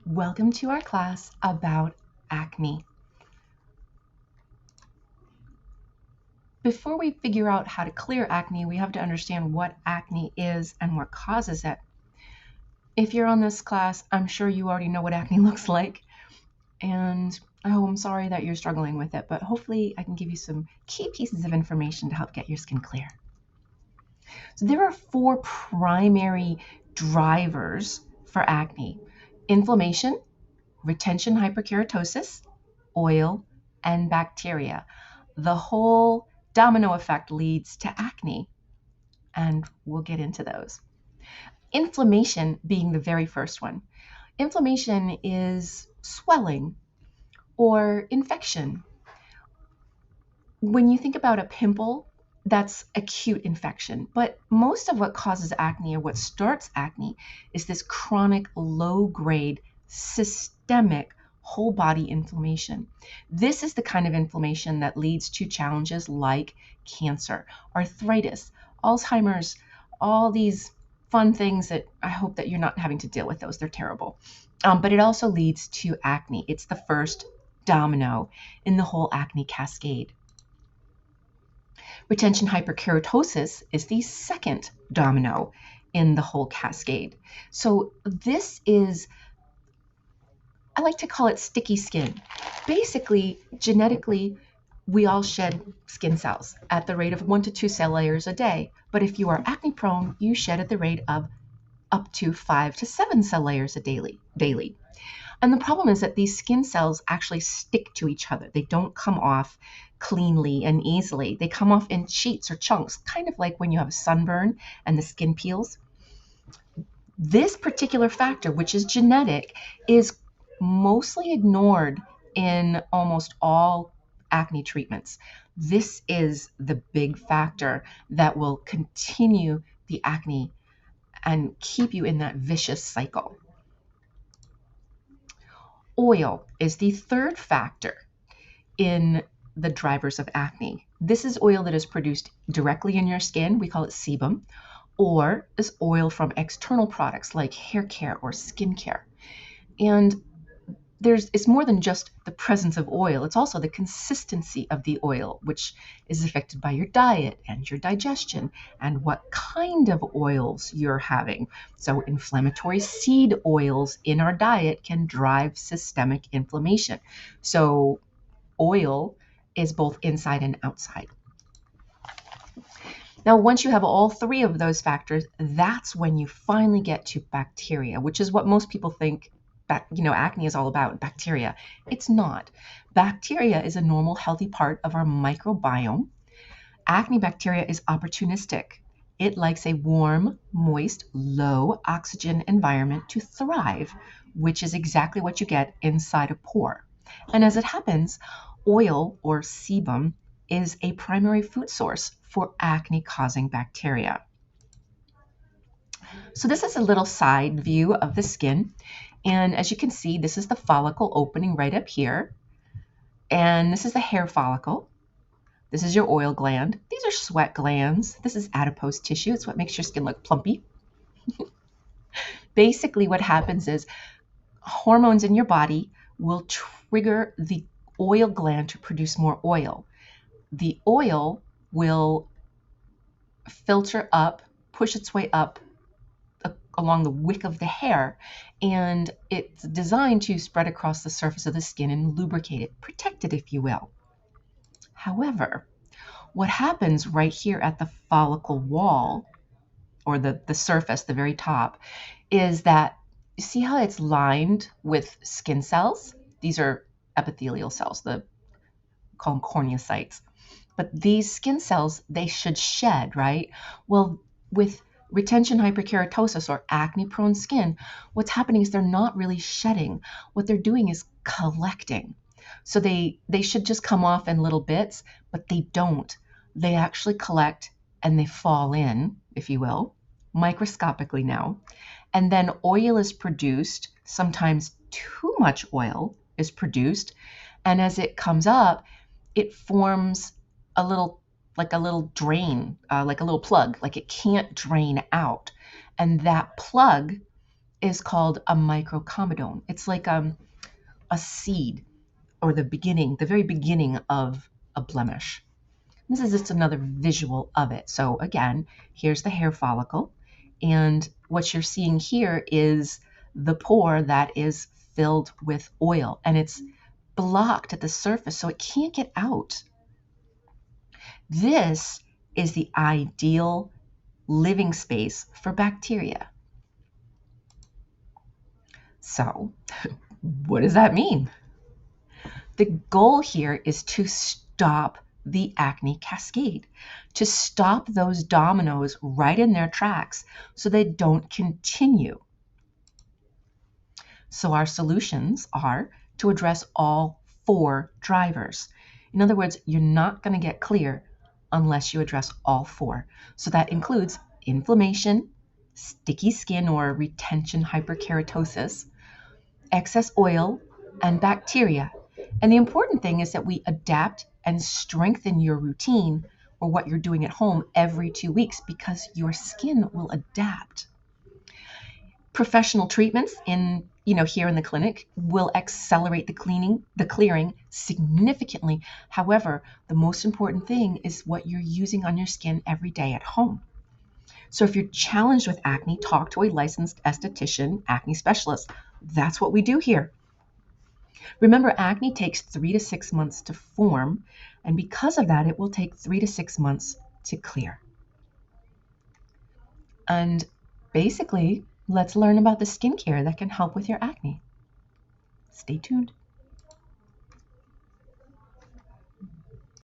Welcome to our class about acne. Before we figure out how to clear acne, we have to understand what acne is and what causes it. If you're on this class, I'm sure you already know what acne looks like, and I'm sorry that you're struggling with it, but hopefully I can give you some key pieces of information to help get your skin clear. So there are 4 primary drivers for acne: inflammation, retention hyperkeratosis, oil, and bacteria. The whole domino effect leads to acne, and we'll get into those. Inflammation being the very first one. Inflammation is swelling or infection. When you think about a pimple, that's acute infection, but most of what causes acne or what starts acne is this chronic, low-grade, systemic whole body inflammation. This is the kind of inflammation that leads to challenges like cancer, arthritis, Alzheimer's, all these fun things that I hope that you're not having to deal with those. They're terrible. But it also leads to acne. It's the first domino in the whole acne cascade. Retention hyperkeratosis is the second domino in the whole cascade. So this is, I like to call it sticky skin. Basically, genetically, we all shed skin cells at the rate of 1 to 2 cell layers a day. But if you are acne prone, you shed at the rate of up to 5 to 7 cell layers daily. And the problem is that these skin cells actually stick to each other. They don't come off cleanly and easily. They come off in sheets or chunks, kind of like when you have a sunburn and the skin peels. This particular factor, which is genetic, is mostly ignored in almost all acne treatments. This is the big factor that will continue the acne and keep you in that vicious cycle. Oil is the third factor in the drivers of acne. This is oil that is produced directly in your skin. We call it sebum, or is oil from external products like hair care or skincare. And it's more than just the presence of oil. It's also the consistency of the oil, which is affected by your diet and your digestion and what kind of oils you're having. So inflammatory seed oils in our diet can drive systemic inflammation. So oil is both inside and outside. Now, once you have all 3 of those factors, that's when you finally get to bacteria, which is what most people think acne is all about, bacteria. It's not. Bacteria is a normal, healthy part of our microbiome. Acne bacteria is opportunistic. It likes a warm, moist, low oxygen environment to thrive, which is exactly what you get inside a pore. And as it happens, oil or sebum is a primary food source for acne-causing bacteria. So this is a little side view of the skin. And as you can see, this is the follicle opening right up here. And this is the hair follicle. This is your oil gland. These are sweat glands. This is adipose tissue. It's what makes your skin look plumpy. Basically, what happens is hormones in your body will trigger the oil gland to produce more oil. The oil will filter up, push its way up along the wick of the hair, and it's designed to spread across the surface of the skin and lubricate it, protect it, if you will. However, what happens right here at the follicle wall, or the surface, the very top, is that you see how it's lined with skin cells? These are epithelial cells, call them corneocytes. But these skin cells, they should shed, right? Well, with retention hyperkeratosis or acne-prone skin, what's happening is they're not really shedding. What they're doing is collecting. So they should just come off in little bits, but they don't. They actually collect and they fall in, if you will, microscopically now. And then oil is produced, sometimes too much oil is produced. And as it comes up, it forms a little drain, like a little plug, like it can't drain out. And that plug is called a microcomedone. It's like a seed, or the very beginning of a blemish. This is just another visual of it. So again, here's the hair follicle, and what you're seeing here is the pore that is filled with oil, and it's blocked at the surface so it can't get out. This is the ideal living space for bacteria. So, what does that mean? The goal here is to stop the acne cascade, to stop those dominoes right in their tracks so they don't continue. So our solutions are to address all 4 drivers. In other words, you're not going to get clear unless you address all 4. So that includes inflammation, sticky skin or retention hyperkeratosis, excess oil, and bacteria. And the important thing is that we adapt and strengthen your routine or what you're doing at home every 2 weeks, because your skin will adapt. Professional treatments here in the clinic will accelerate the clearing significantly. However, the most important thing is what you're using on your skin every day at home. So if you're challenged with acne, talk to a licensed esthetician, acne specialist. That's what we do here. Remember, acne takes 3 to 6 months to form, and because of that, it will take 3 to 6 months to clear. And basically, let's learn about the skincare that can help with your acne. Stay tuned.